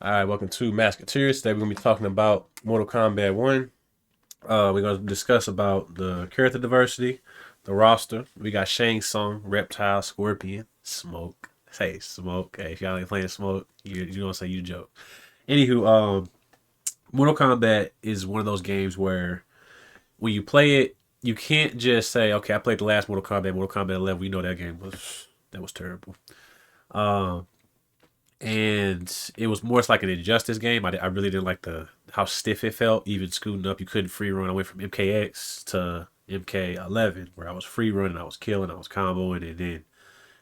All right, welcome to Masketeers. Today we're gonna be talking about Mortal Kombat 1. We're gonna discuss about the character diversity, the roster. We got Shang Tsung, Reptile, Scorpion, Smoke. Hey, Smoke. Hey, if y'all ain't playing Smoke, you don't say you joke. Anywho, Mortal Kombat is one of those games where when you play it, you can't just say, "Okay, I played the last Mortal Kombat 11." We know that was terrible. Um, and it was more like an injustice game. I really didn't like the how stiff it felt. Even scooting up, you couldn't free run. I went from MKX to MK11, where I was free running, I was killing, I was comboing, and then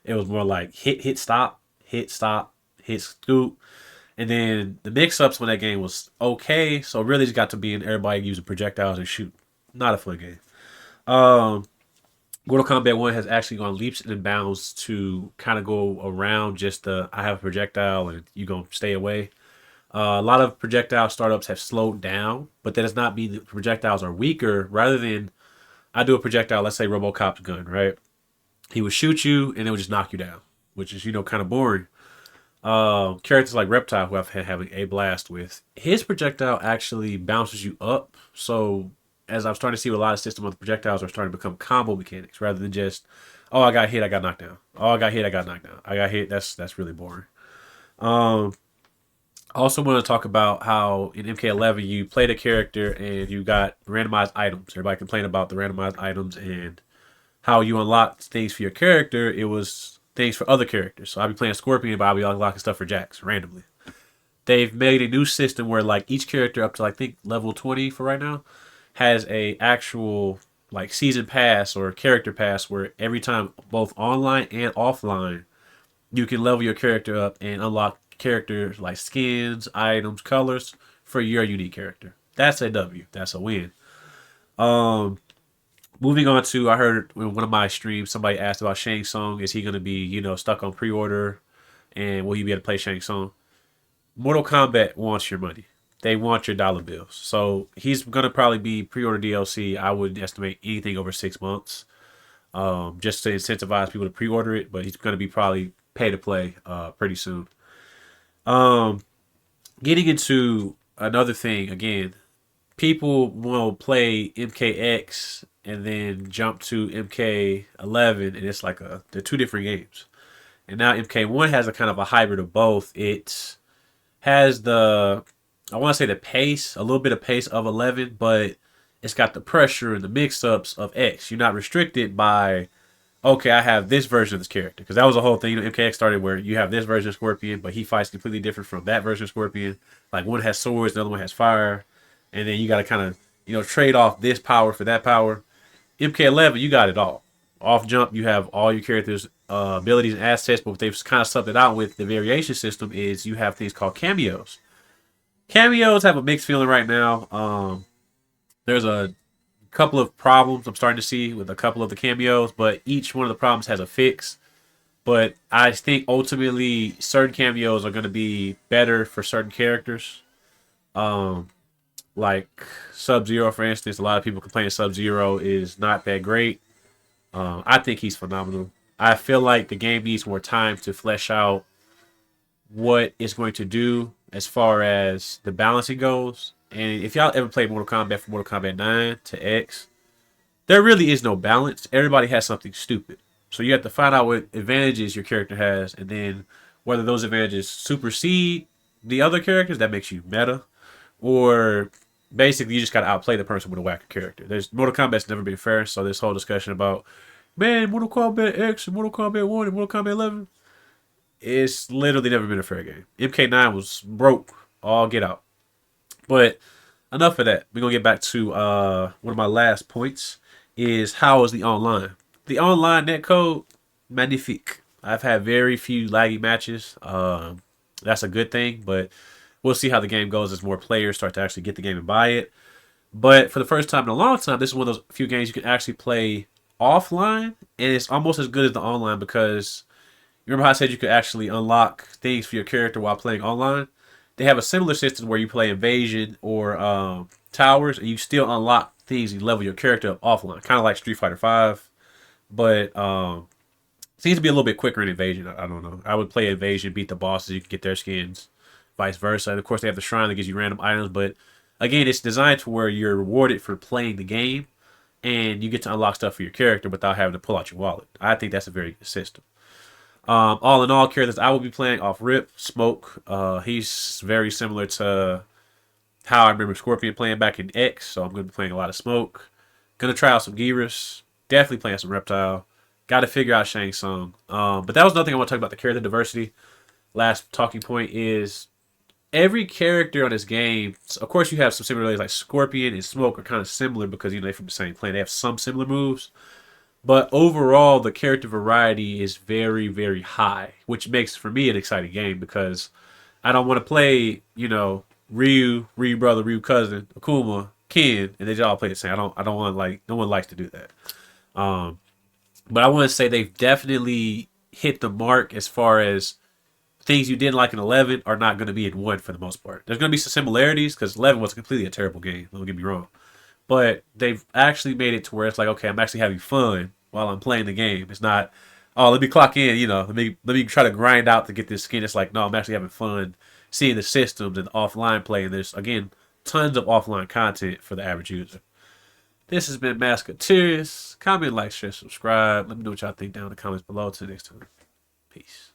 it was more like hit, stop, hit, scoop. And then the mix-ups when that game was okay, so it really just got to being everybody using projectiles and shoot. Not a fun game. Um, Mortal Kombat 1 has actually gone leaps and bounds to kind of go around just the I have a projectile and you gonna stay away. A lot of projectile startups have slowed down, but that does not mean that projectiles are weaker. Rather than I do a projectile, let's say RoboCop's gun, right? He would shoot you and it would just knock you down, which is kind of boring. Characters like Reptile, who I've had having a blast with, his projectile actually bounces you up. So as I'm starting to see with a lot of systems of the projectiles are starting to become combo mechanics rather than just, oh I got hit, I got knocked down. Oh I got hit, I got knocked down. I got hit. That's really boring. Um, I also want to talk about how in MK11 you played a character and you got randomized items. Everybody complained about the randomized items and how you unlocked things for your character. It was things for other characters. So I'll be playing Scorpion, but I'll be unlocking stuff for Jax randomly. They've made a new system where like each character up to I think level 20 for right now has a actual like season pass or character pass where every time both online and offline you can level your character up and unlock characters like skins, items, colors for your unique character. That's a W. That's a win. Um, Moving on to, I heard in one of my streams somebody asked about Shang Tsung. Is he going to be stuck on pre-order, and will you be able to play Shang Tsung? Mortal Kombat wants your money. They want your dollar bills. So he's going to probably be pre-order DLC. I would estimate anything over 6 months, just to incentivize people to pre-order it. But he's going to be probably pay to play pretty soon. Um, Getting into another thing again, people will play MKX and then jump to MK11, and it's like they're two different games. And now MK1 has a kind of a hybrid of both. It has I want to say the pace, a little bit of pace of 11, but it's got the pressure and the mix-ups of X. You're not restricted by okay, I have this version of this character because that was the whole thing. MKX started where you have this version of Scorpion, but he fights completely different from that version of Scorpion. Like one has swords, the other one has fire, and then you got to kind of trade off this power for that power. MK11, you got it all. Off jump, you have all your characters' abilities and assets, but what they've kind of subbed it out with the variation system is you have things called cameos. Cameos have a mixed feeling right now. There's a couple of problems I'm starting to see with a couple of the cameos, but each one of the problems has a fix. But I think ultimately certain cameos are going to be better for certain characters. Um, like Sub Zero, for instance, a lot of people complain Sub Zero is not that great. I think he's phenomenal. I feel like the game needs more time to flesh out what it's going to do as far as the balancing goes. And if y'all ever played Mortal Kombat from Mortal Kombat 9 to X, there really is no balance. Everybody has something stupid. So you have to find out what advantages your character has, and then whether those advantages supersede the other characters, that makes you meta, or basically you just gotta outplay the person with a whacker character. There's Mortal Kombat's never been fair, so this whole discussion about man, Mortal Kombat X and Mortal Kombat 1 and Mortal Kombat 11, it's literally never been a fair game. MK9 was broke, all get out. But enough of that. We're gonna get back to one of my last points is how is the online? The online netcode, magnifique. I've had very few laggy matches. That's a good thing, but we'll see how the game goes as more players start to actually get the game and buy it. But for the first time in a long time, this is one of those few games you can actually play offline, and it's almost as good as the online because you remember how I said you could actually unlock things for your character while playing online? They have a similar system where you play Invasion or Towers, and you still unlock things and level your character up offline, kind of like Street Fighter Five, but seems to be a little bit quicker in Invasion. I don't know. I would play Invasion, beat the bosses, you can get their skins vice versa. And of course, they have the shrine that gives you random items, but again, it's designed to where you're rewarded for playing the game and you get to unlock stuff for your character without having to pull out your wallet. I think that's a very good system. All in all, characters I will be playing off rip, Smoke. He's very similar to how I remember Scorpion playing back in X, so I'm going to be playing a lot of Smoke. Gonna try out some Gearus. Definitely playing some Reptile. Got to figure out Shang Tsung. But that was another thing I want to talk about, the character diversity. Last talking point is every character on this game. Of course, you have some similarities, like Scorpion and Smoke are kind of similar because they're from the same planet. They have some similar moves, but overall, the character variety is very, very high, which makes for me an exciting game because I don't want to play, Ryu brother, Ryu cousin, Akuma, Ken, and they just all play the same. I don't want like no one likes to do that. Um, but I want to say they've definitely hit the mark as far as things you didn't like in 11 are not going to be in 1 for the most part. There's going to be some similarities because 11 was completely a terrible game. Don't get me wrong. But they've actually made it to where it's like, okay, I'm actually having fun while I'm playing the game. It's not, oh, let me clock in, let me try to grind out to get this skin. It's like, no, I'm actually having fun seeing the systems and offline play. And there's, again, tons of offline content for the average user. This has been Mascaterius. Comment, like, share, subscribe. Let me know what y'all think down in the comments below. Till next time. Peace.